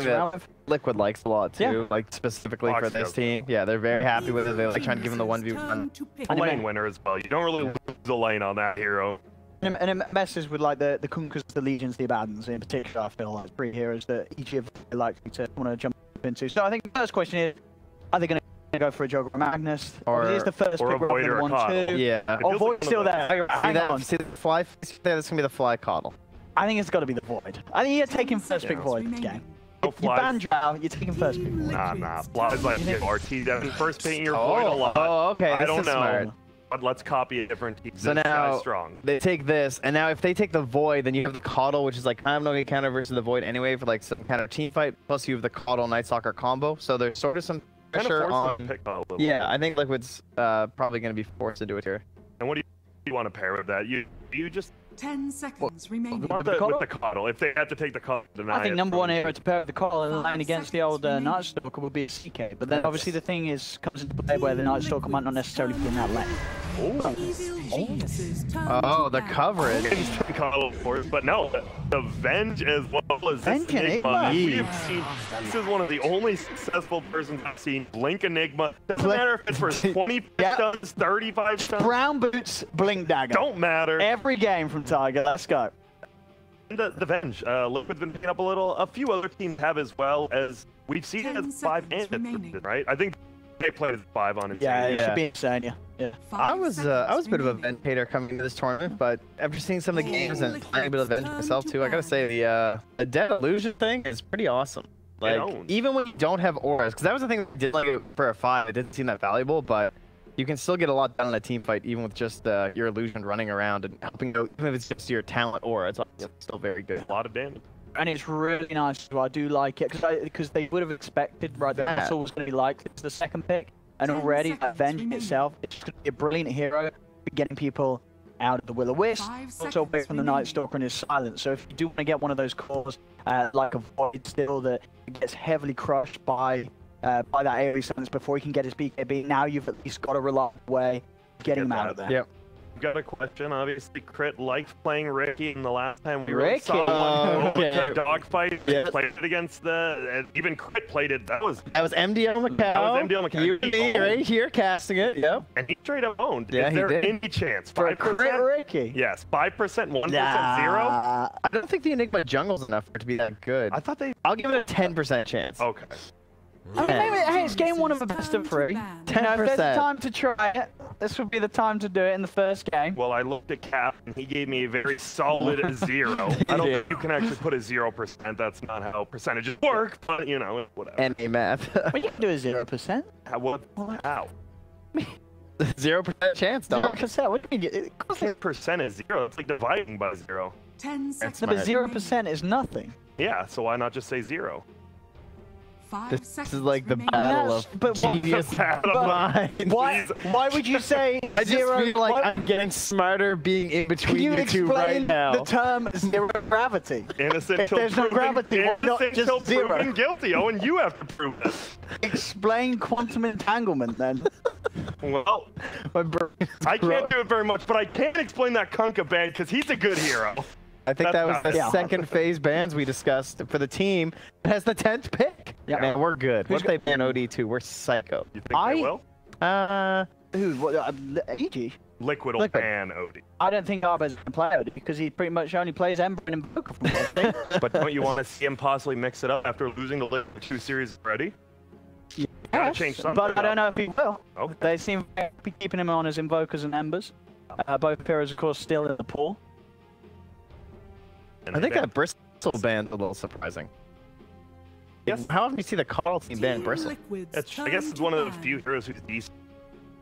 something that Liquid likes a lot too, like specifically for this team. Yeah, they're very happy with it. They like trying to give him the 1v1. A lane winner as well. You don't really lose the lane on that hero. And it messes with like the Kunkkas, the Legions, the Abaddons in particular. I feel like three heroes that each of them are likely to want to jump into. So I think the first question is, are they going to go for a Joker or Magnus? Or is the first pick a Void or a Coddle? Yeah. Oh, Void's still there. Hang on. See the fly? That's going to be the fly Coddle. I think it's got to be the Void. I think you're taking first pick Void this game. You ban Drow, you're taking first pick Void. Nah. Fly's like RT Devin first picking your Void a lot. Oh, okay. I don't know. Smart. But let's copy a different team. So now they take this, and now if they take the Void, then you have the Coddle, which is like kind of no counter versus the Void anyway for like some kind of team fight. Plus you have the Coddle Night Stalker combo, so there's sort of some pressure on. Yeah, I think Liquid's probably going to be forced to do it here. And what do you want to pair with that? You just 10 seconds remaining. With the Coddle, if they have to take the Coddle, I think number one here to pair with the Coddle and line against the old Night Stalker would be a CK. But then obviously the thing is comes into play where the Night Stalker might not necessarily be in that lane. Oh, the coverage. But no, the Venge as well as this Enigma. This is one of the only successful persons I've seen. Blink Enigma. Doesn't matter if it's for 25 stuns, 35 stuns. Brown Boots, Blink Dagger. Don't matter. Every game from Tiger. Let's go. And the Venge. Liquid's been picking up a few other teams have as well, as we've seen it as 5 and right? I think they played as 5 on Insania. Yeah, it should be Insania. Yeah. I was a bit of a Venge hater coming into this tournament, but after seeing some of the games and playing a bit of Venge myself too, I gotta say the Dead Illusion thing is pretty awesome. Like even when you don't have auras, because that was the thing that did like for a 5, it didn't seem that valuable, but you can still get a lot done in a team fight even with just your illusion running around and helping out, even if it's just your talent aura. It's still very good. A lot of damage. And it's really nice as well. I do like it because they would have expected that Russell was going to be like it's the second pick, and already that Venge itself, it's going to be a brilliant hero for getting people out of the Will-O-Wisp, also away from the Night Stalker and his silence. So if you do want to get one of those cores like a Void still that gets heavily crushed by that AoE silence before he can get his BKB, now you've at least got a reliable way of getting him out of there. Yep. Got a question. Obviously, Crit liked playing Ricky, and the last time we saw one dogfight, played it against even Crit played it. That was MDL Macau. That was MDL Macau. Right here, casting it. Yep. And he straight up owned. Yeah, Is there any chance? 5%? Ricky? Yes, 5%, 1%, 0. I don't think the Enigma jungle's enough for it to be that good. I thought I'll give it a 10% chance. Okay. I mean, hey, it's game 1 of a best of 3. 10%. If there's time to try it, this would be the time to do it in the first game. Well, I looked at Cap, and he gave me a very solid 0. I don't think you can actually put a 0%. That's not how percentages work, but, you know, whatever. Any math. Well, you can do a 0%. How? 0% chance, though. 0%? What do you mean? 10% is 0. It's like dividing by 0. 10 seconds. No, but 0% is nothing. Yeah, so why not just say 0? This is like the battle of genius mind. Why would you say 0? I just feel like I'm getting smarter being in between you two right now. The term zero gravity. Innocent till there's no gravity. Innocent just till zero. proven guilty. Oh, and you have to prove it. Explain quantum entanglement then. Well, I can't do it very much, but I can explain that Kunkka ban because he's a good hero. I think that was the second phase bans we discussed for the team. It has the 10th pick. Yeah, man, we're good. What if they ban OD2? We're psycho. You think they will? Who? What? EG? Liquid will ban OD. I don't think Arbez can play OD because he pretty much only plays Ember and Invoker from one. But don't you want to see him possibly mix it up after losing the Liquid 2 series already? Yeah, change something but I don't know if he will. Okay. They seem to be keeping him on as Invokers and Embers. Both heroes, of course, still in the pool. I think that Bristle ban's a little surprising. Yes. How often do you see the Carl team ban Bristle? I guess it's one of the few heroes who's decent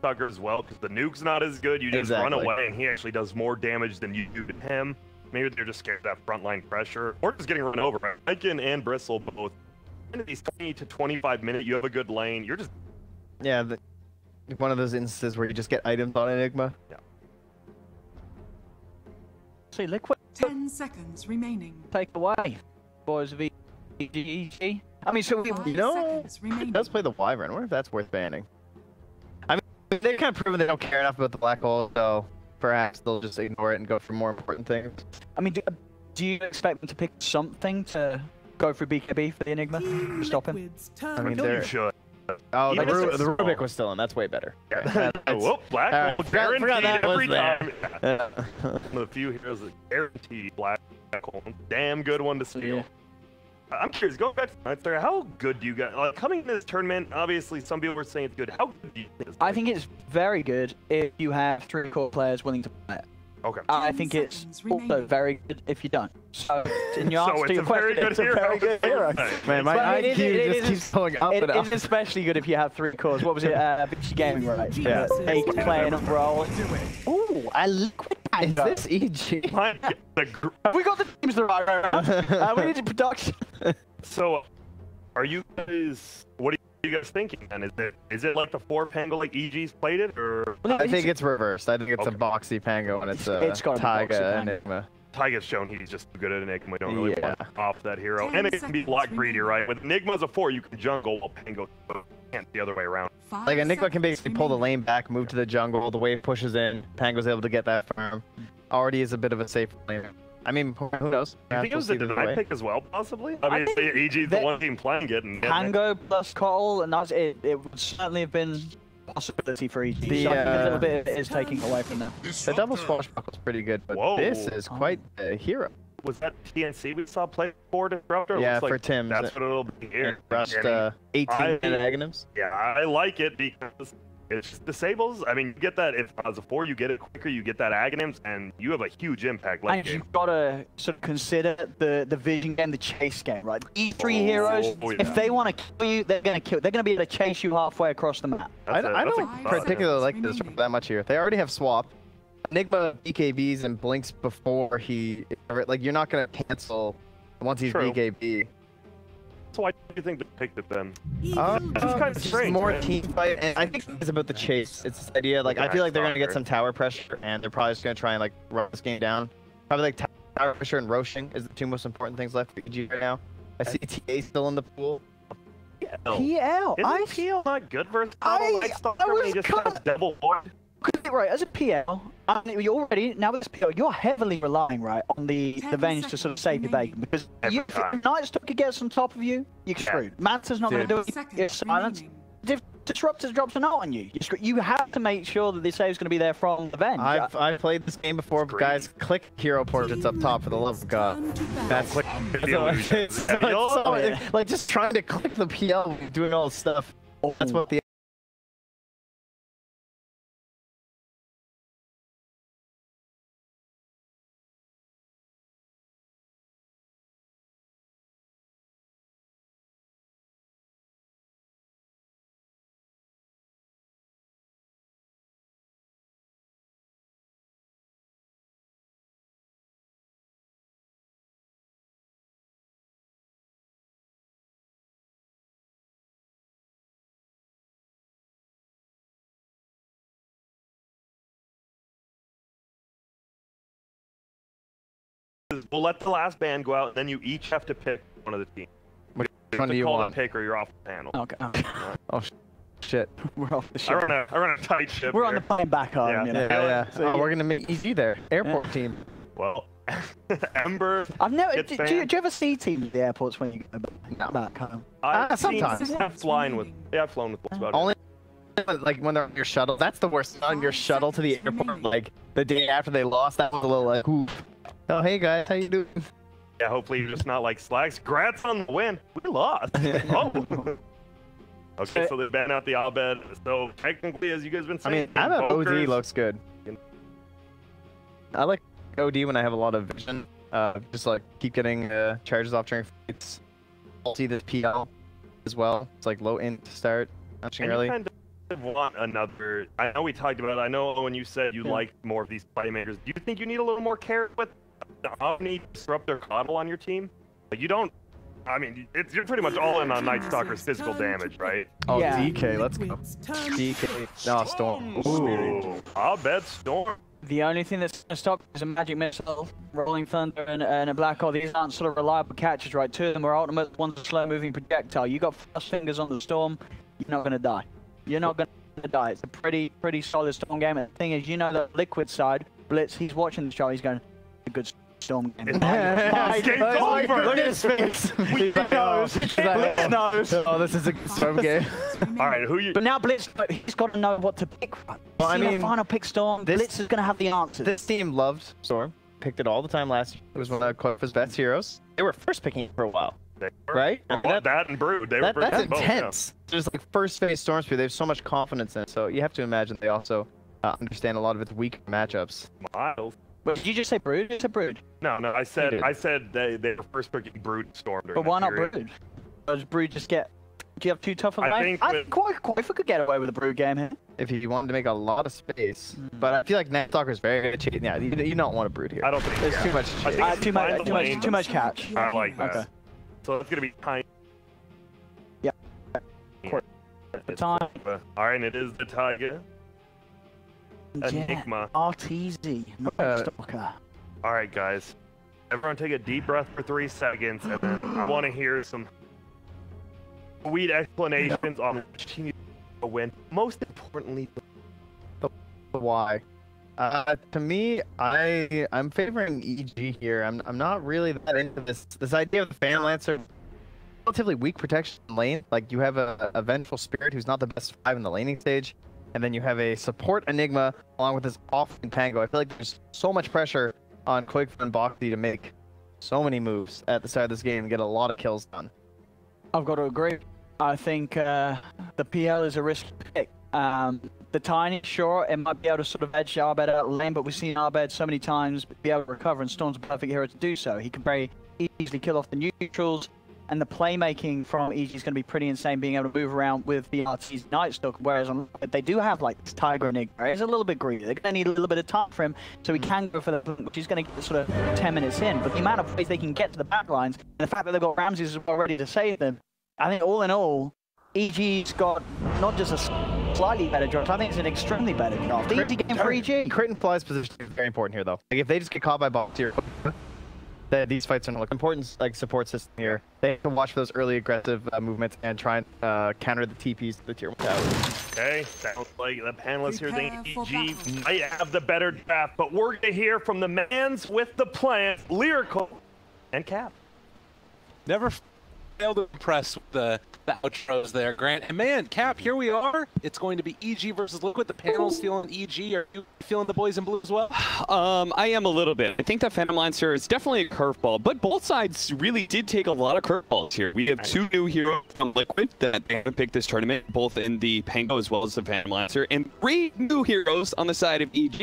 sucker as well, because the nuke's not as good. You just run away, and he actually does more damage than you do to him. Maybe they're just scared of that frontline pressure, or just getting run over. Aiken and Bristle both. In these 20 to 25 minutes, you have a good lane. You're just one of those instances where you just get items on Enigma. Yeah. See, Liquid. 10 seconds remaining. Take away, boys of EG. I mean, so you know, it does play the Wyvern. I wonder if that's worth banning. I mean, they've kind of proven they don't care enough about the Black Hole, so perhaps they'll just ignore it and go for more important things. I mean, do you expect them to pick something to go for BKB for the Enigma to stop him? I mean, you should. Oh, the Rubik was still in. That's way better. Yeah. Whoop, black hole guaranteed every time. Yeah. One of the few heroes that guaranteed black hole. Damn good one to steal. Yeah. I'm curious, going back to Nightstar, how good do you guys, coming into this tournament, obviously some people were saying it's good. How good do you think it's I think it's very good if you have 3 core players willing to play it. Okay. I think it's also very good if you don't. So, in your answer to your question, it's a very good hero. Man, my IQ just keeps going up and up. It's especially good if you have 3 cores. What was it? VC Gaming, right? Yeah. They can play in a role. Ooh, a liquid Pango. Is this EG? Have we got the teams the right way? We need to production. So, are you guys, what are you guys thinking then? Is it like the 4 Pango like EG's played it, or? I think it's reversed. I think it's a boxy Pango and it's a Taiga Enigma. Taiga's shown he's just too good at Enigma. We don't really want off that hero. And it can be block greedy, right? With Enigma's a 4, you can jungle while Pango can't the other way around. Like Enigma can basically pull the lane back, move to the jungle, the wave pushes in, Pango's able to get that farm. Already is a bit of a safe lane. I mean, who knows? I think it was a deny pick as well, possibly. I mean, EG's the one team playing it. And Pango plus Cole, and that's it. It would certainly have been a possibility for EG. The, so I think a little bit of it is taking away from them. The double swashbuckle's pretty good, but this is quite a hero. Was that TNC we saw play for Disruptor? Yeah, for Tim. That's what it'll be here. Rust 18 Aghanims. Yeah, I like it because it just disables. I mean, you get that if as a 4, you get it quicker, you get that Aghanims, and you have a huge impact. And you've got to sort of consider the vision game, the chase game, right? E3 heroes, if they want to kill you, they're going to kill. They're going to be able to chase you halfway across the map. I don't particularly like this that much here. They already have swap. Enigma BKBs and blinks before he, like, you're not going to cancel once he's BKB. So why do you think they picked it then? It's kind of strange. More team fight, and I think it's about the chase. It's this idea, like, I feel like they're going to get some tower pressure, and they're probably just going to try and, like, run this game down. Probably, like, tower pressure and roshing is the 2 most important things left for EG right now. I see TA still in the pool. PL? Isn't PL not good versus Nightstar? He just has double void. Right, as a PL, you already, now as a PL, you're heavily relying, right, on the Venge to sort of save your bacon, because if Nightstar could get on top of you, you're screwed. Manta's not going to do it, you're silenced. If Disruptor drops a note on you, you're screwed. You have to make sure that the save's going to be there from the Venge. I've played this game before, guys. Click hero portraits up top for the love of God. That's like, like just trying to click the PL, doing all this stuff. That's what the We'll let the last band go out, and then you each have to pick one of the teams. Which one do you want? Pick or you're off the panel. Okay. Oh, shit. We're off the ship. I run a tight ship. We're on the plane back home. Yeah. You know? Yeah. So we're gonna make EG there. Airport team. Well, Ember. I've never. Do you ever see teams at the airports when you go back home? Sometimes. I've flown with about Only like when they're on your shuttle. That's the worst. On your shuttle to the airport, like the day after they lost. That was a little like, ooh. Oh, hey guys, how you doing? Yeah, hopefully you're just not like slacks. Congrats on the win. We lost. Oh. Okay, so they ban out the Abed. So technically, as you guys have been saying, I mean, OD looks good. I like OD when I have a lot of vision. Just like keep getting charges off during fights. I'll see this PL as well. It's like low int to start. Nothing really. Kind of want another. I know we talked about it. I know when you said you like more of these playmakers. Do you think you need a little more carrot with the Omni Disruptor Coddle on your team? Like you don't. I mean, you're pretty much all in on Night Stalker's physical damage, right? Oh, yeah. DK, let's go. DK. No, Storm. Ooh. I'll bet Storm. The only thing that's going to stop is a Magic Missile, Rolling Thunder, and a Black Hole. These aren't sort of reliable catches, right? 2 of them are ultimate, one's a slow-moving projectile. You got fast fingers on the Storm, you're not going to die. You're not going to die. It's a pretty solid Storm game. And the thing is, you know the Liquid side, Blitz, he's watching the show, he's going, a good Storm game. Game's over. Look at his face. Oh, this is a Storm game. All right, who you? But now Blitz, he's got to know what to pick. Well, I mean, final pick Storm. Blitz is going to have the answers. This team loved Storm. Picked it all the time last year. It was one of Kofa's best heroes. They were first picking it for a while. Right? That and Brood. That's intense. Just like first phase Storm Spear, they have so much confidence in it. So you have to imagine they also understand a lot of its weaker matchups. Miles. But did you just say Brood? You said Brood. No, I said they were first picking Brood and Storm. But why not Brood? Does Brood just get? Do you have too tough of a game? I think Koifa could get away with a Brood game here. If you wanted to make a lot of space, but I feel like Night Stalker is very good at cheating. Yeah, you don't want a Brood here. I don't think there's too much. Too much catch. I like that. Okay. So it's gonna be time. Yeah. The time. All right, and it is the Tiger. Enigma. Arteezy, not Stalker. All right, guys. Everyone take a deep breath for 3 seconds, and then I want to hear some sweet explanations on which team you will win. Most importantly, the why. To me, I'm favoring EG here. I'm not really that into this idea of the Fan Lancer. Relatively weak protection in lane. Like you have a Vengeful Spirit who's not the best 5 in the laning stage, and then you have a support Enigma along with this offlane Pango. I feel like there's so much pressure on Quick and Boxy to make so many moves at the start of this game and get a lot of kills done. I've got to agree. I think the PL is a risky pick. The Tiny, sure, it might be able to sort of edge Arbed out lane, but we've seen Arbed so many times be able to recover, and Storm's a perfect hero to do so. He can very easily kill off the neutrals, and the playmaking from EG is going to be pretty insane, being able to move around with the Arteezy Night Stalker, whereas they do have like this Tiger Enigma. It's a little bit greedy. They're going to need a little bit of time for him, so he can go for the which is going to get sort of 10 minutes in. But the amount of ways they can get to the backlines, and the fact that they've got Ramses as well ready to save them, I think all in all, EG's got not just a slightly better draft, I think it's an extremely better draft. The easy game for EG. Crit and Fly's position is very important here, though. Like if they just get caught by box here, these fights are not important. Like support system here, they have to watch for those early aggressive movements and try and counter the TPs to the tier 1 towers. Okay, sounds like the panelists here think EG might have the better draft, but we're gonna hear from the mans with the plans, Lyrical and Cap. Never failed to impress with the outros there, Grant. And man, Cap, here we are. It's going to be EG versus Liquid. The panel's feeling EG. Are you feeling the boys in blue as well? I am a little bit. I think that Phantom Lancer is definitely a curveball, but both sides really did take a lot of curveballs here. We have 2 new heroes from Liquid that they haven't picked this tournament, both in the Pango as well as the Phantom Lancer, and 3 new heroes on the side of EG.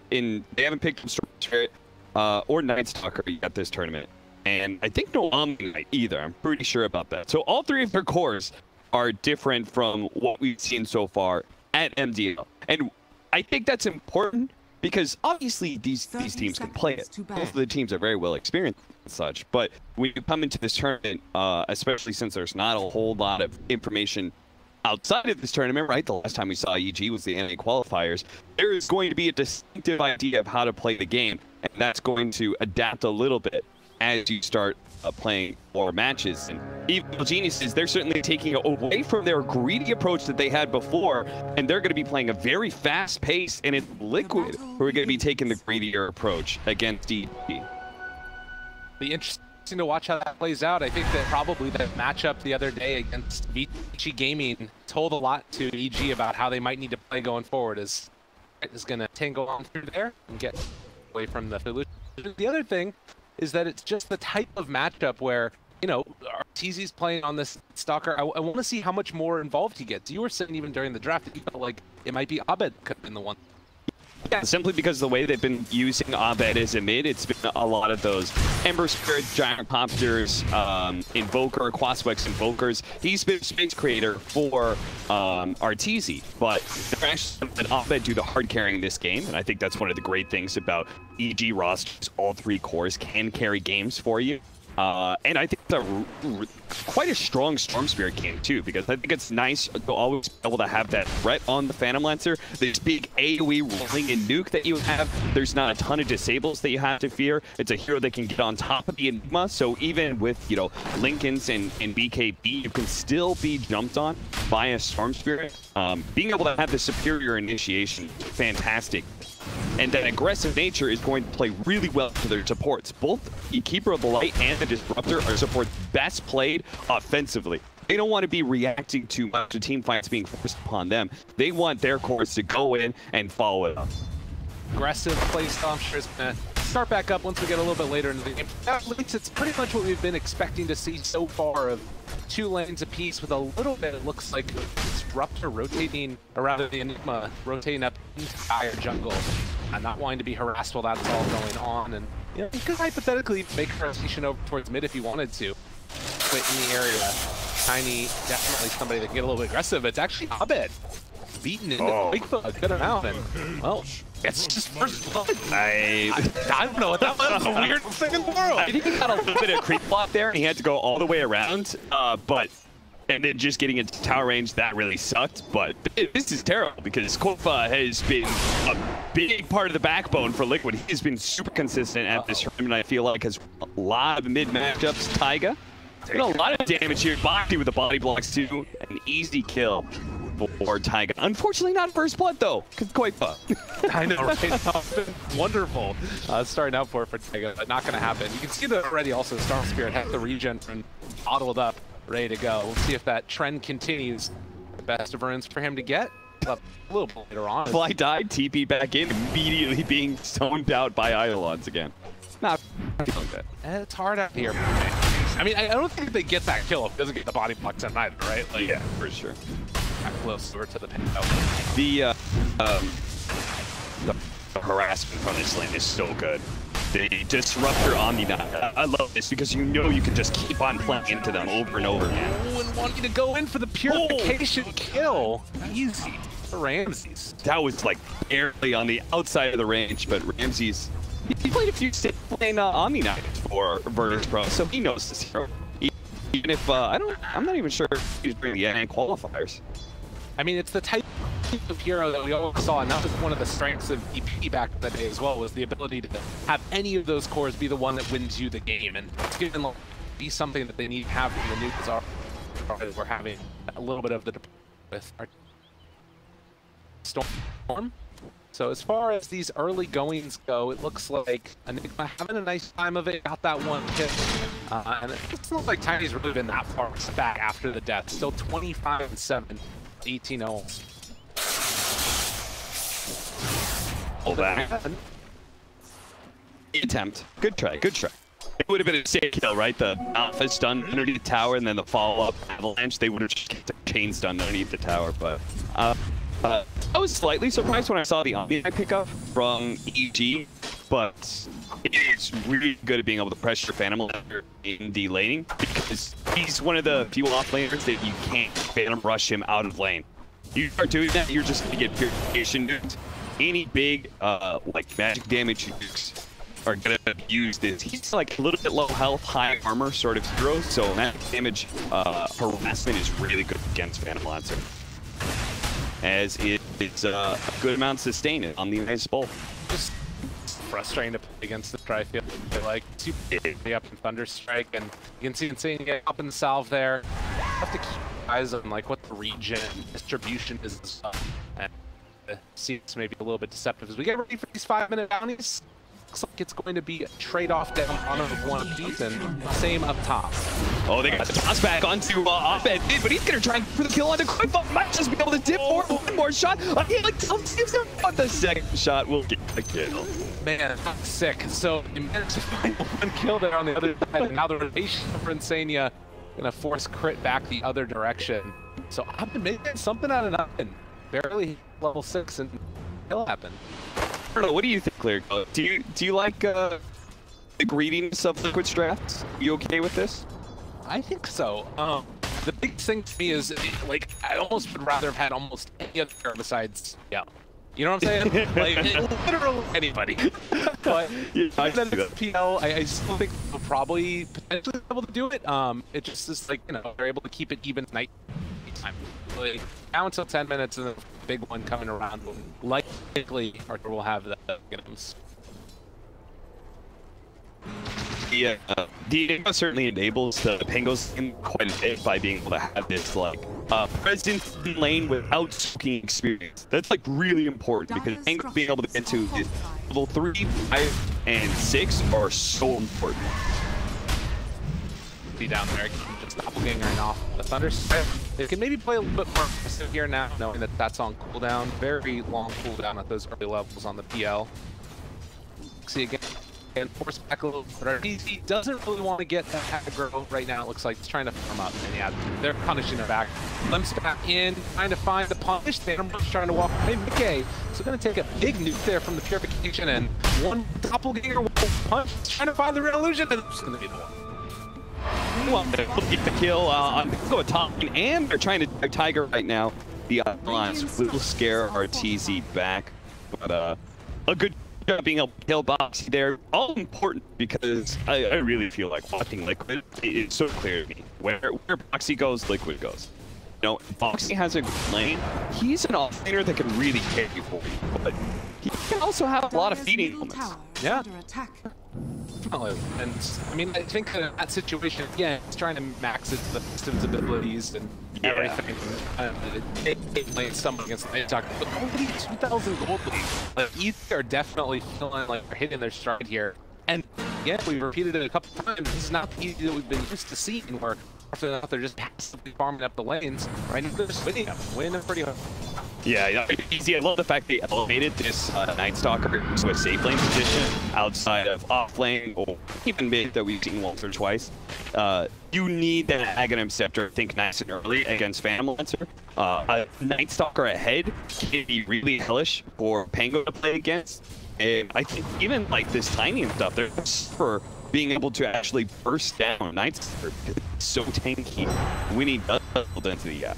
They haven't picked Storm Spirit or Night Stalker yet this tournament. And I think no Omni either. I'm pretty sure about that. So all 3 of their cores are different from what we've seen so far at MDL. And I think that's important because obviously these teams can play it. Both of the teams are very well experienced and such. But when you come into this tournament, especially since there's not a whole lot of information outside of this tournament, right? The last time we saw EG was the NA qualifiers. There is going to be a distinctive idea of how to play the game, and that's going to adapt a little bit as you start playing more matches. And Evil Geniuses, they're certainly taking away from their greedy approach that they had before, and they're going to be playing a very fast pace, and it's Liquid who are going to be taking the greedier approach against EG. Be interesting to watch how that plays out. I think that probably that matchup the other day against Vici Gaming told a lot to EG about how they might need to play going forward, as is going to tangle on through there and get away from the solution. The other thing is that it's just the type of matchup where, you know, Arteezy's playing on this Stalker. I want to see how much more involved he gets. You were saying even during the draft that you felt like it might be Abed could have been the one. Yeah, simply because the way they've been using Abed as a mid, it's been a lot of those Ember Spirit, Giant Popters, Invoker, Quaswex Invokers. He's been a space creator for Arteezy, but they're actually let Abed do the hard carrying this game, and I think that's one of the great things about EG rosters. All 3 cores can carry games for you. And I think it's quite a strong Storm Spirit game too, because I think it's nice to always be able to have that threat on the Phantom Lancer. This big AoE rolling in nuke that you have, there's not a ton of disables that you have to fear. It's a hero that can get on top of the Enigma, so even with, you know, Linken's and BKB, you can still be jumped on by a Storm Spirit. Being able to have the superior initiation, fantastic. And that aggressive nature is going to play really well for their supports. Both the Keeper of the Light and the Disruptor are supports best played offensively. They don't want to be reacting to much to team fights being forced upon them. They want their cores to go in and follow it up. Aggressive play style, I'm sure, is going to start back up once we get a little bit later in the game. At least it's pretty much what we've been expecting to see so far of 2 lanes apiece with a little bit, it looks like, Disruptor rotating, or rather the Enigma rotating up the entire jungle. Not wanting to be harassed while that's all going on. And you know, he could hypothetically make a rotation over towards mid if he wanted to. But in the area, Tiny, definitely somebody that can get a little bit aggressive. It's actually Abed beaten into Bigfoot a good amount. And, well, it's just first blood. I don't know what that was. The weirdest thing in the world. I think he got a little bit of creep block there, and he had to go all the way around. And then just getting into tower range, that really sucked. But this is terrible because Kofa has been a big part of the backbone for Liquid. He's been super consistent at this tournament. I feel like has a lot of mid matchups. Taiga did a lot of damage here. Bhakti with the body blocks too. An easy kill for Taiga. Unfortunately, not first blood though, because Kofa. I know, right? Wonderful. Starting out for Taiga, but not going to happen. You can see that already. Also, Storm Spirit has the regen and bottled up, ready to go. We'll see if that trend continues. The best of runes for him to get. A little bit later on. Fly died, TP back in, immediately being zoned out by Eidolons again. Not feeling that. It's hard out here. I mean, I don't think they get that kill if it doesn't get the body blocks in either, right? Like, yeah, for sure. Closer to the pin. The harassment from this lane is so good. The Disruptor Omni-Knight. I love this because you know you can just keep on playing into them over and over again. And wanting to go in for the purification kill. Easy for Ramses. That was like barely on the outside of the range, but Ramses, he played a few stages playing Omni-Knight for Virtus Pro, so he knows this hero. Even if I'm not even sure if he's bringing the NA qualifiers. I mean, it's the type of hero that we always saw, and that was one of the strengths of EP back in the day as well, was the ability to have any of those cores be the one that wins you the game, and it's going to be something that they need to have from the nukes. We're having a little bit of the with our Storm. So as far as these early goings go, it looks like Enigma having a nice time of it, got that one hit. And it doesn't look like Tiny's really been that far back after the death. Still 25-7, 18-0. Hold that. Attempt. Good try, good try. It would have been a safe kill, right? The Alpha stun underneath the tower and then the follow-up avalanche. They would have just kept the chain stun underneath the tower, but... I was slightly surprised when I saw the Omni-Knight pickup from EG, but it is really good at being able to pressure Phantom in the laning because he's one of the few off-laners that you can't Phantom rush him out of lane. You start doing that, you're just going to get purification nukes. Any big, like, magic damage nukes are going to use this. He's like a little bit low health, high armor sort of hero, so magic damage harassment is really good against Phantom Lancer. As it's a good amount sustained on the nice bowl. Just frustrating to play against the Tri-Field. Like, super up in Thunderstrike, and you can see Insane get up in the salve there. You have to keep eyes on like what the region distribution is, and seems maybe a little bit deceptive as we get ready for these 5-minute bounties. Looks like it's going to be a trade-off down on one piece, and same up top. Oh, they got the toss back onto Abed, but he's gonna try for the kill onto Kofa. Might just be able to dip for one more shot. He like saves him, but the second shot will get the kill. Man, that's sick. So he managed to find one kill there on the other side, and now the rotation for Insania gonna force crit back the other direction. So I've been making something out of nothing. Barely level 6 and kill happened. I don't know, what do you think, Clear? Do you like the greediness of Liquid's drafts? You okay with this? I think so. The big thing to me is, like, I almost would rather have had almost any other hero besides, yeah. You know what I'm saying? Like, literally anybody. But then it's PL, I still think we'll probably potentially be able to do it. It just is like, you know, they're able to keep it even night time. Like, now until 10 minutes and the big one coming around, likely Arthur will have the items. the Enigma certainly enables the Pango's game quite a bit by being able to have this like presence in lane without soaking experience. That's like really important because Pango being able to get to level 3, 5, and 6 are so important. Be down there, just doppelgangering off the Thunder. They can maybe play a little bit more aggressive here now, knowing that that's on cooldown. Very long cooldown at those early levels on the PL. See again. And force back a little bit. He doesn't really want to get that aggro right now. It looks like he's trying to farm up, and yeah, they're punishing her back. Limps back in, trying to find the punish. Phantom's trying to walk away. Mickey, so going to take a big nuke there from the purification, and one doppelganger will punch, trying to find the real illusion, and it's going to be the one. Well, they'll get the kill on go top, and they're trying to tag Tiger right now. The Alliance will scare our TZ back, but a good being able to kill Boxy there, all important because I really feel like watching Liquid, it's so clear to me. Where Boxy goes, Liquid goes. You know, Boxy has a good lane. He's an offlaner that can really carry you for you, but he can also have a lot of feeding elements. Yeah. And I mean, I think that situation, again, it's trying to max its distance abilities and everything. Playing someone against the Night but only 2,000 gold lead. Like, ETH are definitely feeling like they're hitting their stride here. And again, we repeated it a couple times. This is not the ETH that we've been used to seeing, where often enough they're just passively farming up the lanes. Right now, they're just winning them pretty hard. Yeah, easy. I love the fact they elevated this Night Stalker to a safe lane position outside of off lane or even mid that we've seen once or twice. You need that Aghanim Scepter, I think, nice and early against Phantom Lancer. A Night Stalker ahead can be really hellish for Pango to play against. And I think even like this tiny and stuff, they're for being able to actually burst down Night Stalker because it's so tanky when he does build into the gap.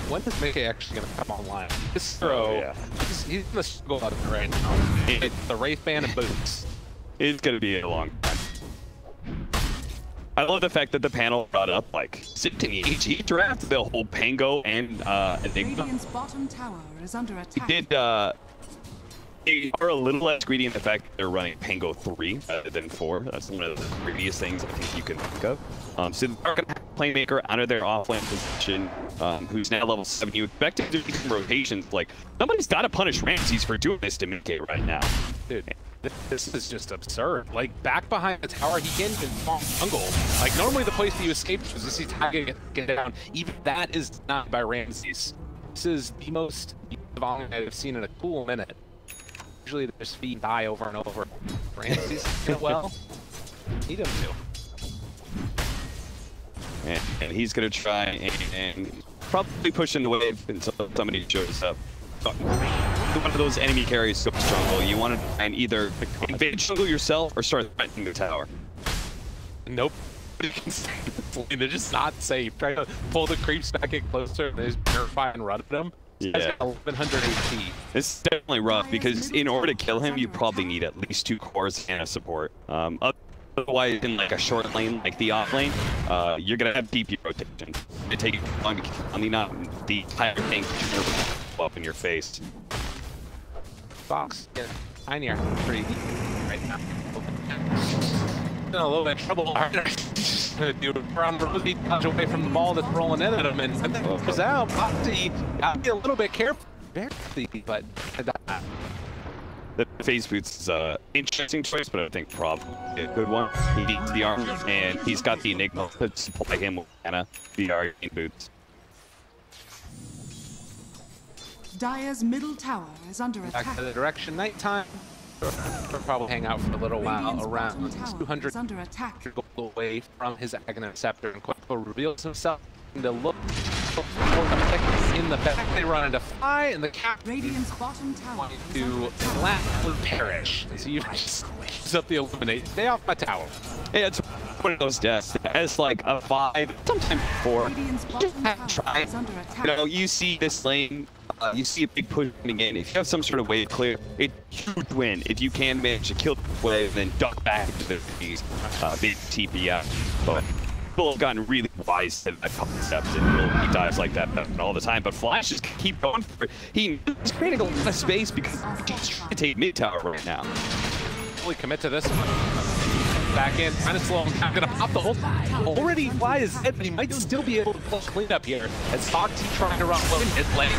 When is Mickey actually going to come online? This throw, he's going to struggle out of it right now. The Wraith Band and boots. It's going to be a long time. I love the fact that the panel brought up, like, sitting EG draft, the whole Pango and Enigma. Radiant's bottom tower is under attack. They are a little less greedy in the fact that they're running Pango 3 rather than 4. That's one of the greediest things I think you can think of. So they're going to have a playmaker out of their offlane position, who's now level 7. You expect him to do some rotations. Like, somebody's got to punish Ramses for doing this to Mickey right now. Dude, this is just absurd. Like, back behind the tower, he can't even farm jungle. Like, normally the place that you escape was to see Tiger get down. Even that is not by Ramses. This is the most volume I've seen in a cool minute. Usually there's feed die over and over. Ramses did well. Need him to. And he's going to try and probably push in the wave until somebody shows up. One of those enemy carries so jungle. You want to try and either invade jungle yourself or start threatening the tower. Nope. They're just not safe. Try to pull the creeps back in closer and they just purify and run at them. Yeah. 1100 HP. It's definitely rough because in order to kill him, you probably need at least 2 cores and a support. Otherwise, in like a short lane like the off lane, you're gonna have DP rotation. It takes long to kill. I mean, not the entire thing up in your face. Fox, yeah, tinier, pretty deep right now. In a little bit of trouble. Dude, around Rosie, touch away from the ball that's rolling in at him, and then it goes out. Boxy, gotta be a little bit careful, but the phase boots is an interesting choice, but I think probably a good one. He needs the armor, and he's got the Enigma to supply him with mana via arcane boots. Dire's middle tower is under attack. Back to the direction, nighttime. We'll probably hang out for a little while around 200 gold away from his Aghanim Scepter, and Quavo reveals himself in the look for the in the back. They run into Fly, and the captain wanting to last perish. So you just use up the eliminate. Stay off my tower. Yeah, it's one of those deaths. As like a 5, sometimes 4. Just try. You know, you see this lane. You see a big push coming in. If you have some sort of wave clear, it's a huge win. If you can manage to kill the wave and then duck back into the big TP out. But people have gotten really wise to that concept and he dives like that all the time. But Flash just keep going for it. He's creating a lot of space because he's trying to take mid tower right now. Fully commit to this one. back in, trying to slow him down. Gonna pop the ult. Already fly his head, but he might still be able to pull clean up here. As Foxy trying to run low in mid lane.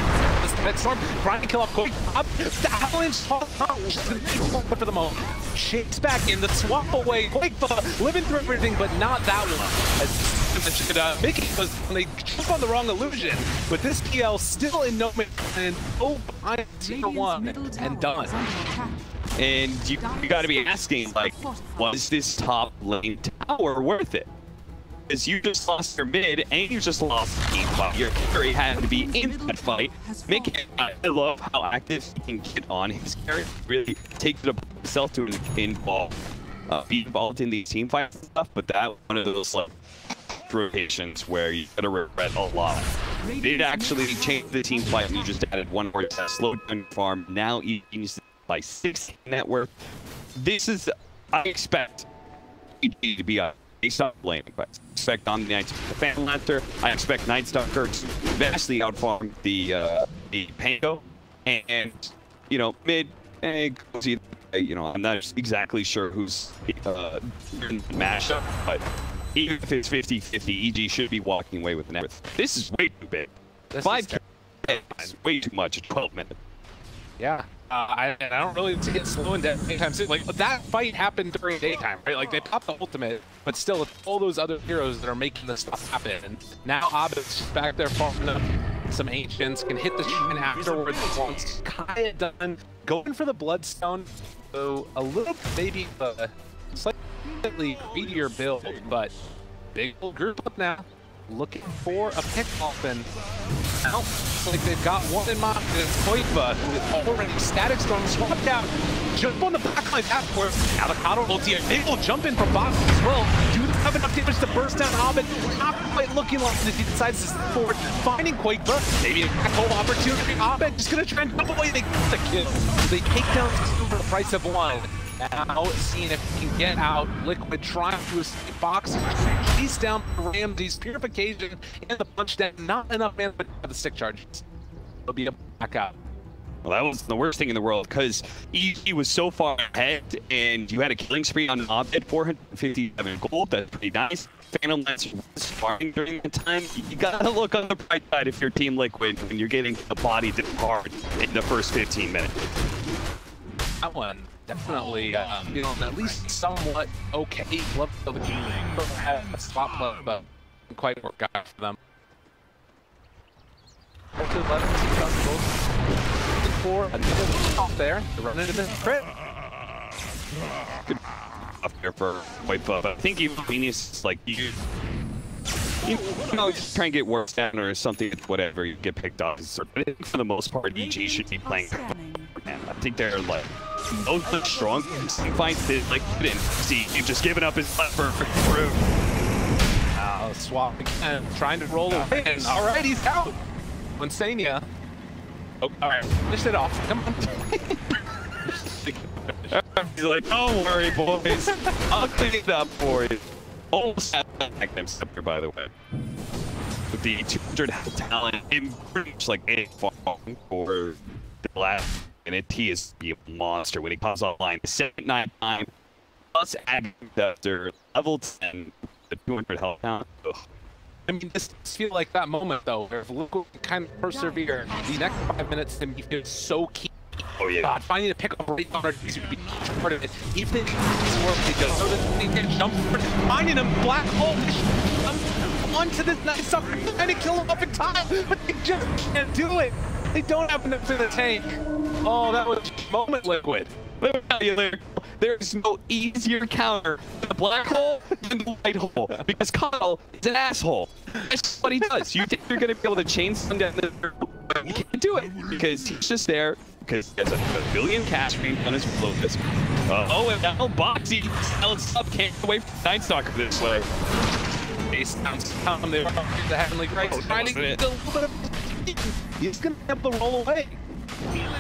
This Pet Storm trying to kill off Quick. Up the avalanche for the moment. Shakes back in the swap away. Quick living through everything, but not that one. As Mickey was when they jump on the wrong illusion, but this PL still in no man and behind 0-1 and done. And you got to be asking, like, was this top lane tower worth it? Because you just lost your mid and you just lost the team fight. Your carry had to be in that fight. Mickey, I love how active he can get on his carry. Really take it upon himself to be involved in these team fights and stuff. But that one of those like rotations where you gotta regret a lot. They did actually change the team fight and you just added one more test. Slow down farm. Now he needs to by 6 network. This is, I expect EG to be a stop laning quest. I expect on the Knights the Phantom Lancer. I expect Night Stalker to vastly outfarm the Pango. And you know, mid you know, I'm not exactly sure who's in the mashup, but even if it's 50-50, EG should be walking away with an effort. This is way too big. 5K is way too much in 12 minutes. Yeah. I don't really see it slowing down anytime soon. Like, that fight happened during daytime, right? Like, they popped the ultimate, but still, it's all those other heroes that are making this stuff happen. And now Abed's just back there farming up some Ancients, can hit the shrine afterwards once. Kaya done, going for the Bloodstone. So, a little, maybe a slightly greedier build, but big old group up now. Looking for a pick-off, and now looks like they've got one in mind. It's Koiba, who is already Static Storm swapped out. Jump on the backline afterwards. Avocado ulti, they will jump in from bottom as well. Do not have enough damage to burst down Abed. Not quite looking like he decides to step forward. Finding Koiba, maybe a whole opportunity. Abed just gonna try and jump away. They get the kill. They take down 2 for the price of 1. Now seeing if he can get out. Liquid trying to escape Fox. Chase down Ramsey's Purification and the punch down. Not enough mana to have the stick charges. He'll be able to back out. Well, that was the worst thing in the world because he was so far ahead and you had a killing spree on Abed, 457 gold. That's pretty nice. Phantom Lancer was farming during the time. You gotta look on the bright side if you're Team Liquid when you're getting the body hard in the first 15 minutes. That one. Definitely, you know, at least somewhat okay. Love the game. Have a spot play, but didn't quite work out for them. Looking for another off there to run into the crit. Good off there for White Buff. I think even Venus, like you know, just try and get worked down or something, whatever, you get picked off. But for the most part, EG should be playing. And I think they're like both the strong fights that like didn't see. You've just given up his left for through. Swap again, trying to roll away. And all right, he's out. Insania. Oh, all right, finish it off. Come on. He's like, don't worry, boys. I'll clean it up for you. Almost had that Magnum Scepter, by the way. With the 200 talent, in pretty much like a farm for the last minute. He is a monster when he comes online. 799 plus Magnum Scepter, level 10, the 200 health count. Ugh. I mean, this feels like that moment, though, where if Liquid can kind of persevere, the next 5 minutes can be so key. Oh, yeah. God, finding a pick up right on our team would be part of it. If they work, they go so that they can jump forward, finding him, black hole, onto this Night Stalker, trying to kill him up in time, but they just can't do it. They don't have enough in the tank. Oh, that was a moment, Liquid. Let me tell you later, there's no easier counter to the black hole than the white hole, because Kyle is an asshole. That's what he does. You think you're going to be able to chain some down the but you can't do it, because he's just there, because he has a billion cash being on his focus. Oh, and now Boxy silenced up, can't get away from Night Stalker this way. Base sounds come, they were the Heavenly Grace, trying to get a little bit of... He's going to be able to roll away.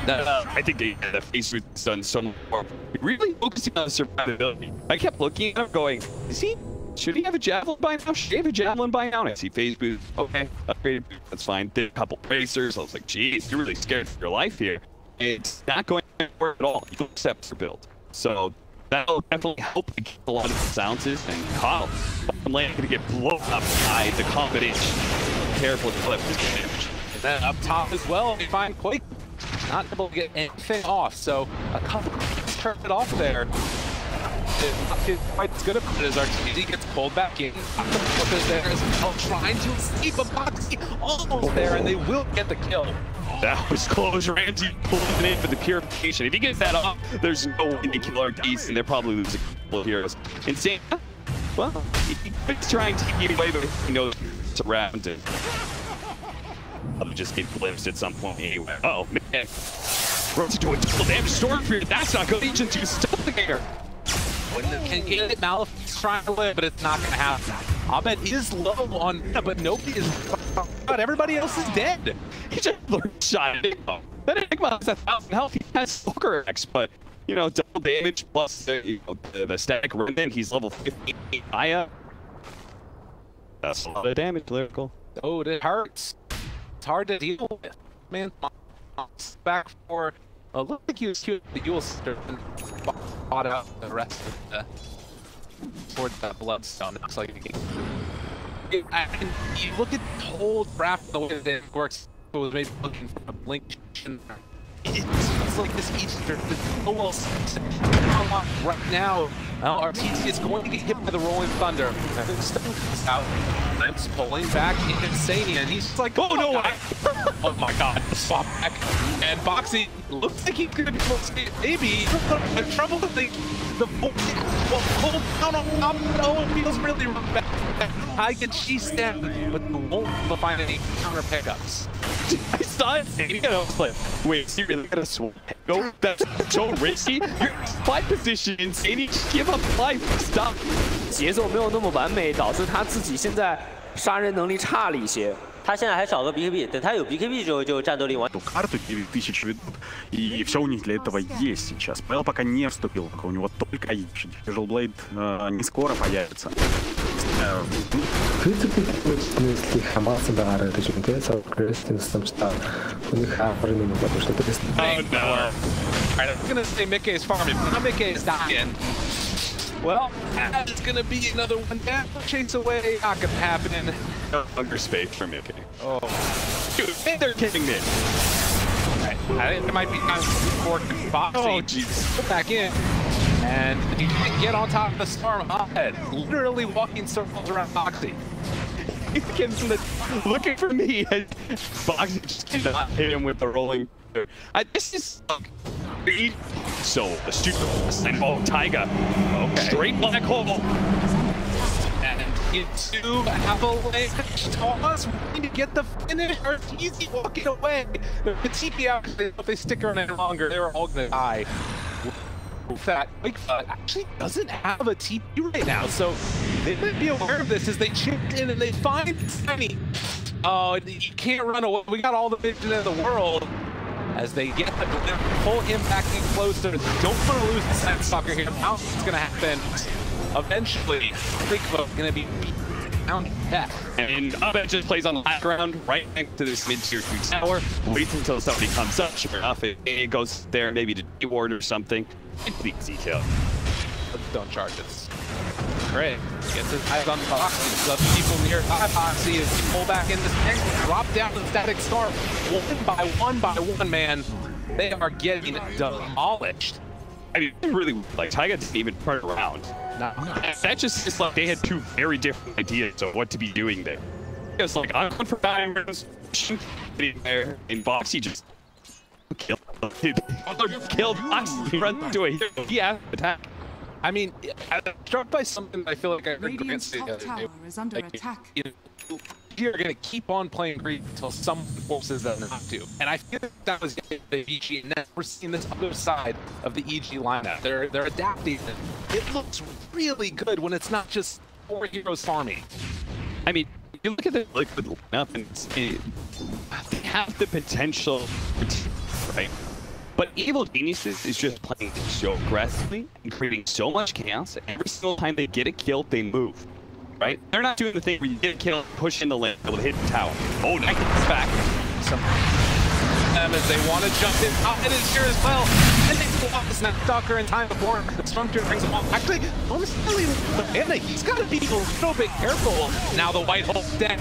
I think the face was done so more. Really focusing on survivability. I kept looking at him going, should he have a javelin by now? Should he have a javelin by now? And I see phase boost. Okay, upgraded boost, that's fine. Did a couple racers. I was like, geez, you're really scared for your life here. It's not going to work at all. You don't accept your build. So That'll definitely help to get a lot of the silences, and Kyle, bottom lane, going to get blown up by the combination. Careful to clip this damage. And then up top as well, they find Quake not able to get anything off, so a couple turned it off there. It's quite as good of it as RTZ gets pulled back in. Because there is well trying to escape a Boxy almost there, and they will get the kill. That was close. Ramsey pulling it in for the purification. If he gets that off, there's no way they kill RTZ, and they're probably losing a couple of heroes. Insane. Well, he's trying to get away, but he knows it's around it. I'll just get glimpsed at some point anyway. Oh, man. Rosie doing double damage. Stormfear, that's not good. Agent 2 still the ganger. Can get it, Malef's trying to live, but it's not going to happen. Abed is low on, but nobody is. But everybody else is dead. He just shot Enigma. That Enigma has 1,000 health. He has Stalker X, but you know, double damage plus the static remnant. He's level 15. Aya. That's a lot of damage, Lyrical. Oh, it hurts. It's hard to deal with, man. Back for. Looked like he was cute, the Yule sister, and bought out the rest of the towards that bloodstone. It looks like you look at the whole draft, the way that it works. It was maybe looking for a blink. It's like this Easter. Oh well, right now, RTZ is going to get hit by the Rolling Thunder. Stone comes out. Limps pulling back into Insania, and he's just like, oh no! Oh my god, swap back. And Boxy looks like he could be able to stay. Maybe I'm trouble with the hold down on top. Oh, it feels really bad. How can she stand, but won't find any counter pickups? I saw it. Wait, so you're really gonna swap? No, that's so risky. Your fight position insane. Give up life. Stop. 节奏没有那么完美，导致他自己现在杀人能力差了一些。他现在还少个 BKB， 等他有 BKB 之后就战斗力完。Карту 9000 ведут, и все у них для этого есть сейчас. Пэл пока не вступил, пока у него только Иши. Тяжелблейд не скоро появится. В принципе, если Хамас дары, это же интересно, Кристинс, что у них авры, потому что это... Oh no! Alright, I'm gonna say Mickey is farming, but now Mickey is dying. Well, that's gonna be another one down. Chase away, not gonna happen. Hunger space for Mickey. Oh. Dude, they're kidding me. Alright, I think there might be time for Boxy. Oh, jeez. Put back in. And he can get on top of the storm ahead. Literally walking circles around Boxy. Looking for me, and Boxy just cannot hit him with the rolling. This is so astute. Oh, Taiga. Okay. Straight black hole. And into Avalanche. Thomas wanting to get the finish. RTZ walking away. The TP out, if they stick around any longer, they're all gonna die. That Bigfoot actually doesn't have a TP right now, so they might be aware of this as they chipped in and they find Tiny. Oh, you can't run away. We got all the vision in the world. As they get the pull him back in closer. Don't want to lose the Sand Stalker here. Now it's going to happen. Eventually, Bigfoot going to be down to death. And Abed just plays on the high ground right next to this mid-tier 2 tower. Waits until somebody comes up. Sure enough, it goes there maybe to D-ward or something. It's the easy kill. Don't charge it. Craig gets his eyes on the box. The people near Boxy as he pull back in this tank, drop down the static storm. One by one, man. They are getting demolished. I mean, really, like, Taiga didn't even turn around. No. That just is like they had two very different ideas of what to be doing there. It was like, I'm going for diamonds, in there, and Boxy just killed Boxy, runs to a hero. Yeah, attack. I mean, I'm struck by something I feel like I heard Radiant's top tower is under attack. You're going to keep on playing Greed until someone forces them not to. And I feel like that was the EG, and then we're seeing this other side of the EG lineup. They're adapting. It looks really good when it's not just 4 heroes farming. I mean, you look at the liquid lineup, and they have the potential, right? But Evil Geniuses is just playing so aggressively and creating so much chaos. Every single time they get a kill, they move. Right? They're not doing the thing where you get a kill, push in the lane, able to hit the tower. Oh, nice back. them as they want to jump in. It is here as well. And they pull off the Snapstalker in time before the Stormtrooper brings them off. Actually, almost really Anna, he's got to be a little bit careful. Now the White Hole's dead.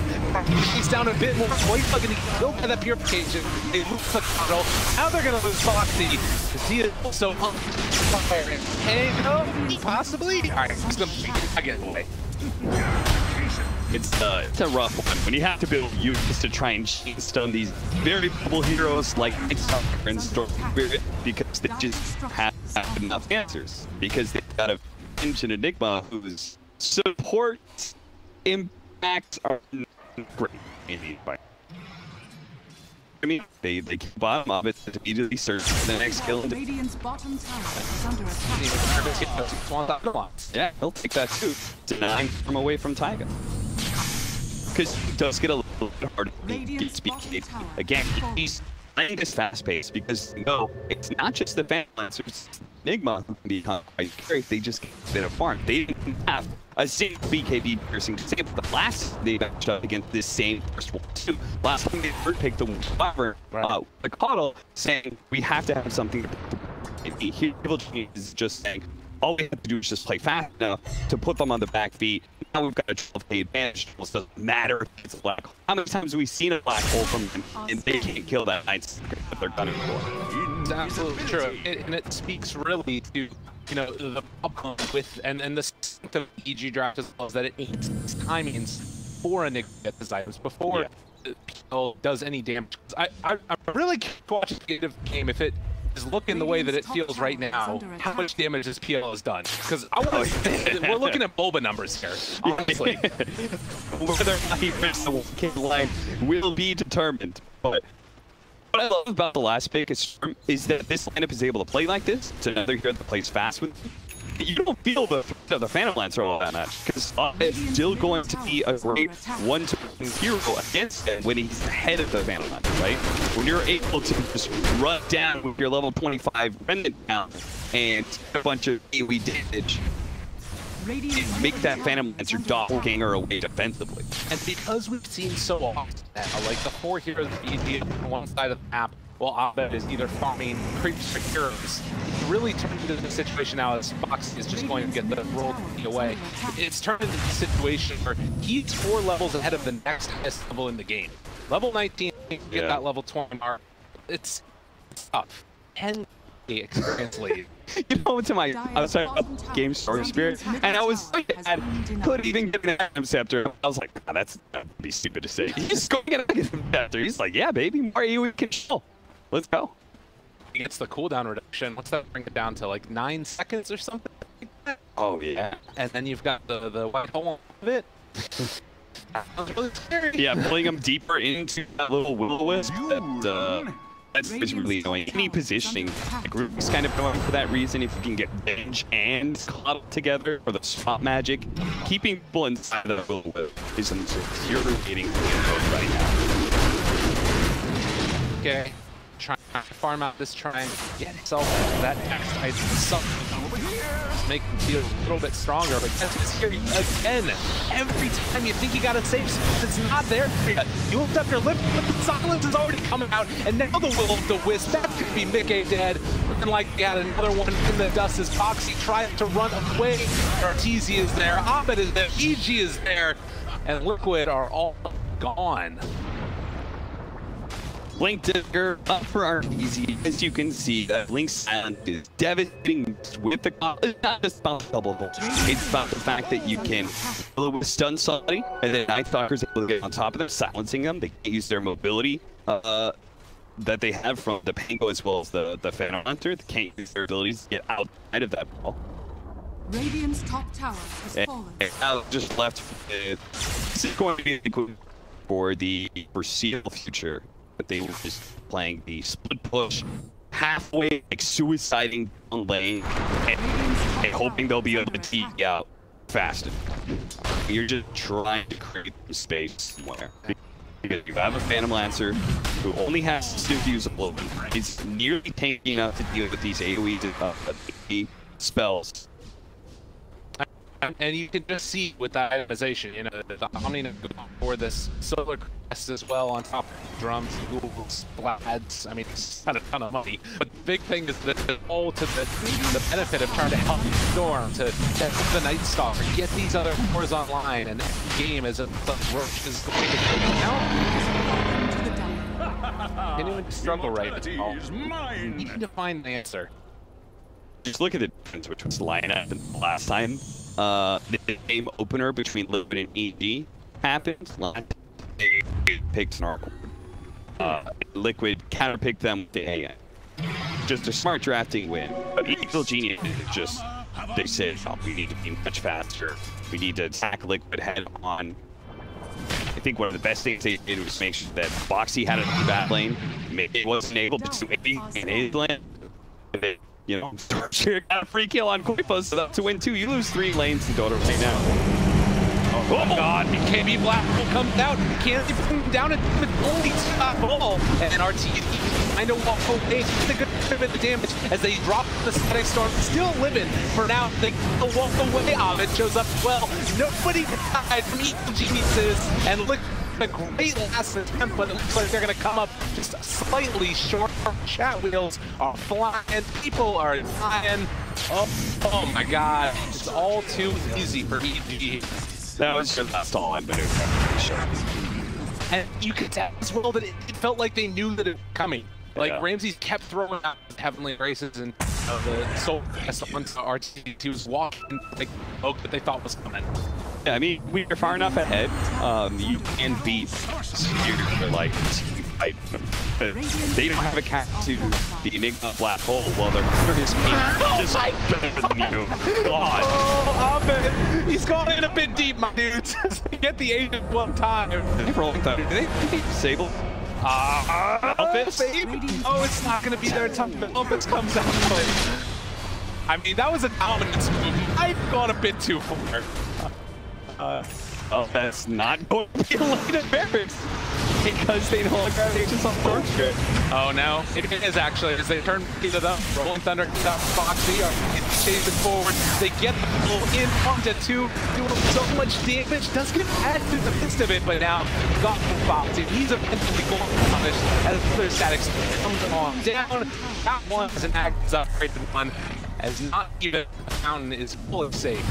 He's down a bit more. White Bug and he's killed by the purification. They lose the Cottle. Now they're going to lose Foxy. He is also on fire. And possibly? All right, I get away. It's a rough one when you have to build units to try and chain stun these very cool heroes like Nightstalker and Stormtrooper because they just have enough answers. Because they've got a Finch and Enigma whose support impacts are great. I mean, they keep bottom of it to immediately search for the next kill. Radiant's bottom tower is under attack. Yeah, he'll take that too. Denying from away from Taiga. Because he does get a little bit harder to speak. Again, he's playing this fast pace because no, it's not just the Phantom Lancers, Enigma who can become quite scary. They just get a bit of farm. They didn't have a single BKB piercing example. The last they matched up against this same first one too. Last time they picked the Wyvern, the Coddle, saying we have to have something to pick the Here is just saying all we have to do is just play fast enough to put them on the back feet. Now we've got a 12K advantage. It almost doesn't matter if it's a black hole. How many times have we seen a black hole from them and they can't kill that Nightstalker that they're gunning for? It's absolutely true. And it speaks really to, you know, the problem with and the strength of the EG draft as well as that it needs timings for Enigma to get these items before PL does any damage. I'm really watching the game if it is looking the way that it feels right now, how much damage this PL has done. Because we're looking at Bulba numbers here, honestly. Whether or not he finishes the 1K line will be determined. But what I love about the last pick is that this lineup is able to play like this. It's another hero that plays fast with. You don't feel the threat of the Phantom Lancer all that much, because it's still going to be a great one-to-one hero against him when he's ahead of the Phantom Lancer, right? When you're able to just run down with your level 25 Remnant down and a bunch of AoE damage, and make that Phantom Lancer doppelganger away defensively. And because we've seen so often now, like the 4 heroes of EG on one side of the map, while Abed is either farming creeps or heroes, really turned into the situation now as Foxy is just going to get the roll away. It's turned into the situation where he's 4 levels ahead of the next highest level in the game. Level 19, get that level 20 mark. It's tough. 10 experience lead. You know, I was talking about game story spirit, and I was like, I couldn't even get an Atom Scepter. I was like, oh, that'd be stupid to say. He's going to get an Atom Scepter. He's like, yeah, baby, more AoE control. Let's go. He gets the cooldown reduction. What's that bring it down to, like 9 seconds or something like that? Oh, yeah. And then you've got the white hole of it. That's really scary. Yeah, pulling him deeper into that little will-o-wisp. That's really annoying. Any positioning, the group is kind of going for that reason. If you can get Venge and Coddle together for the swap magic, keeping people inside the will-o-wisp is infuriating right now. Okay. Trying to farm out this shrine, get himself that next item, something make him feel a little bit stronger. But that's here again. Every time you think you got a safe spot, it's not there for you. You lift up your lip, but the silence is already coming out, and now the will of the wisp. That could be Mickey dead. Looking like we had another one in the dust as Foxy tries to run away. Arteezy is there, Abed is there, EG is there, and Liquid are all gone. Blink Dagger up for Arteezy. As you can see, that Blink Silent is devastating with the It's not just about the double volt. It's about the fact that you can stun somebody, and then Nightstalker's able to get on top of them, silencing them. They can't use their mobility that they have from the Pango as well as the Phantom Hunter. They can't use their abilities to get outside of that ball. Radiant's top tower has fallen. And now just left with, this is going to be for the foreseeable future. But they were just playing the split push halfway, like suiciding on lane and hoping they'll be able to TP out faster. You're just trying to create some space somewhere. Because you have a Phantom Lancer who only has 2 views of Logan. He's nearly tanky enough to deal with these AoE spells. I And you can just see with that itemization, you know, the Omni for this Solar Crest as well on top of drums, ghouls, splads. I mean, it's not a ton of money. But the big thing is that it's all to the benefit of trying to help Storm to help the Night Stalker, get these other cores online, and that game is a Roach is going to take it out. Continuing to struggle right now. Need to find the answer. Just look at the difference which was lineup in the last time. The game opener between Liquid and EG happened. They picked Snarl. Liquid counterpicked them with the AI. Just a smart drafting win. But Evil Genius just, they said, oh, we need to be much faster. We need to attack Liquid head on. I think one of the best things they did was make sure that Boxy had a bad lane. It wasn't able to do anything in his lane. You know, Stormshire got a free kill on Koipa, so that's to win 2. You lose 3 lanes to Dota right now. Oh my god, BKB Black Hole comes out, can't even put him down at the only stop ball. And RTE kind of walk away. It's a good bit of the damage as they drop the Static Storm. Still living for now. They walk away. Ovid shows up as well. Nobody can hide from Evil Geniuses. And look, a great last attempt, but it looks like they're going to come up just slightly short. Chat wheels are flying. People are flying. Oh my god. It's all too easy for EG. That was your last all-in maneuver. Sure. And you could tell as well that it felt like they knew that it was coming. Like, Ramses kept throwing out Heavenly Graces and the Soul Crest onto RT. He was walking like oak that they thought was coming. Yeah, I mean, we are far enough ahead. You can beat for like fight. But they don't have a cat to the Enigma Black Hole while they're just better than you. God. Oh, Ovid, he's going in a bit deep, my dudes. Get the agent one time. They rolling thunder. Did they disable? Elvis? Oh, it's not going to be their time. Elvis comes out. I mean, that was a dominance move. I've gone a bit too far. Oh, that's not going to be a late embarrassed because they no longer have agents on board. Oh no, it is actually as they turn into them. Rolling Thunder comes out Foxy, chasing forward. They get the pull in onto 2, doing so much damage. Doesn't get add to the midst of it, but now got the Foxy. He's eventually going to punish as other statics comes on down. That one is an act upgrade to 1, as not even a fountain is fully safe.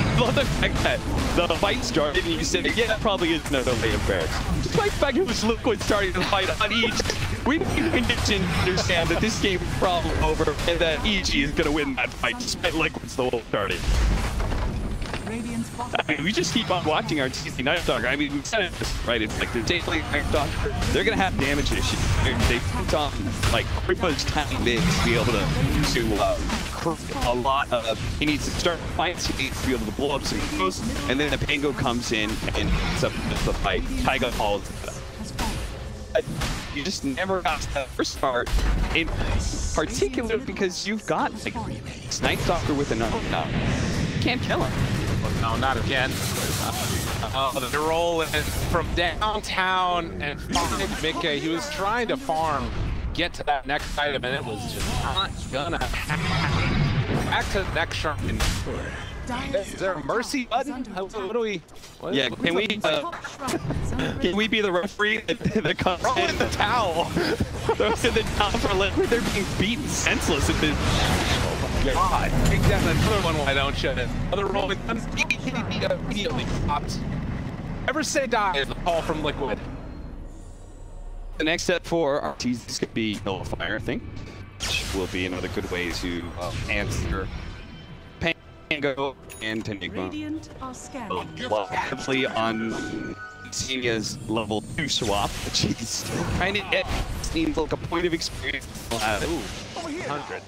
I love the fact that the fight started and you said, yeah, that probably is another late embarrassed. Despite the fact it was Liquid starting to fight on EG, we need to understand that this game is probably over and that EG is going to win that fight despite Liquid's the whole starting. I mean, we just keep on watching our TC Night Stalker. I mean, we said it right. It's like the daily Night Stalker. They're gonna have damage issues. They put on like Koipa's tiny big to be able to a lot of. He needs to start fighting to be able to blow up some heroes, and then the Pango comes in and it's up the fight. Taiga falls. You just never got that first start, in particular because you've got like Night Stalker with another. No, you can't kill him. No, not again. They're rolling from downtown and find Mickey. He was trying to farm, get to that next item, and it was just not gonna happen. Back to the next shark. Is there a mercy button? What do we? What yeah, can we be the referee that comes in the towel? Throws in the towel for Liquid. They're being beaten senseless at this. God, take down another one. Why don't you? Another rolling immediately popped. Never say die is the call from Liquid. The next step for our teams is going to be Nullifier, I think, which will be another good way to answer Pango and Enigma. Heavily on Xenia's level 2 swap, which he's still trying to get. Seems like a point of experience. Ooh, 100.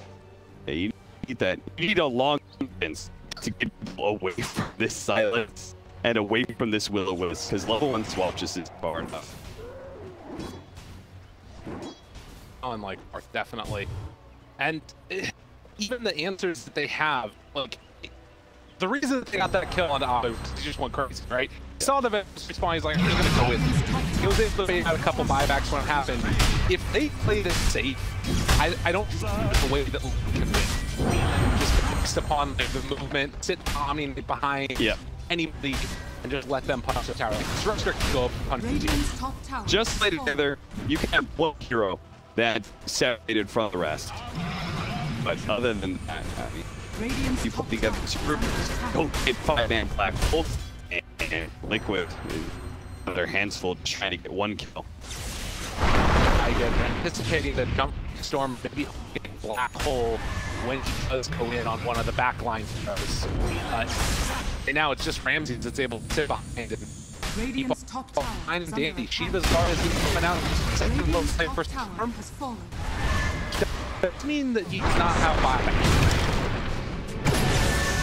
Yeah, you need that. You need a long distance to get people away from this silence and away from this will-o-wisp, because level 1 swap just is far enough. Unlike definitely. And even the answers that they have, like, the reason that they got that kill on Auto was he just went crazy, right? He saw the respawn, he's like, I'm just gonna go with. He was able to have a couple buybacks when it happened. If they played it safe, I don't see the way that we can win. Just based upon the movement, sit dominate behind anybody, and just let them punch the tower. Structure can go up and punch you. Just like together, you can have one hero that's separated from the rest. But other than that, I mean, you put together super don't hit 5-man Black Bolt and Liquid with their hands full just trying to get one kill. I get anticipating the jump storm maybe Black Hole when he does go in on one of the backline throws. Right now it's just Ramsey that's able to sit behind and keep behind Dandy. Shiva's guard is coming out second low side for Storm. Doesn't mean that he does not have buyback.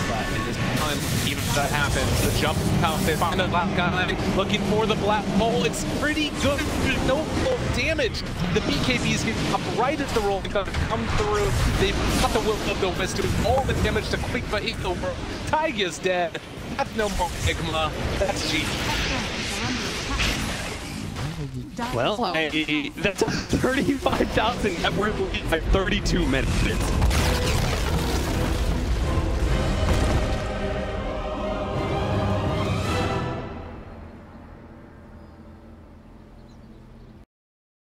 But in this time, even if that happens, the jump comes, they find the black guy looking for the black hole. It's pretty good. There's no full damage. The BKBs get up right as the roll come through. They've got the will of the West doing all the damage to quick but hit the world. Tiger's dead. That's no more Sigma. That's G. Well, that's 35,000 net worth by 32 minutes.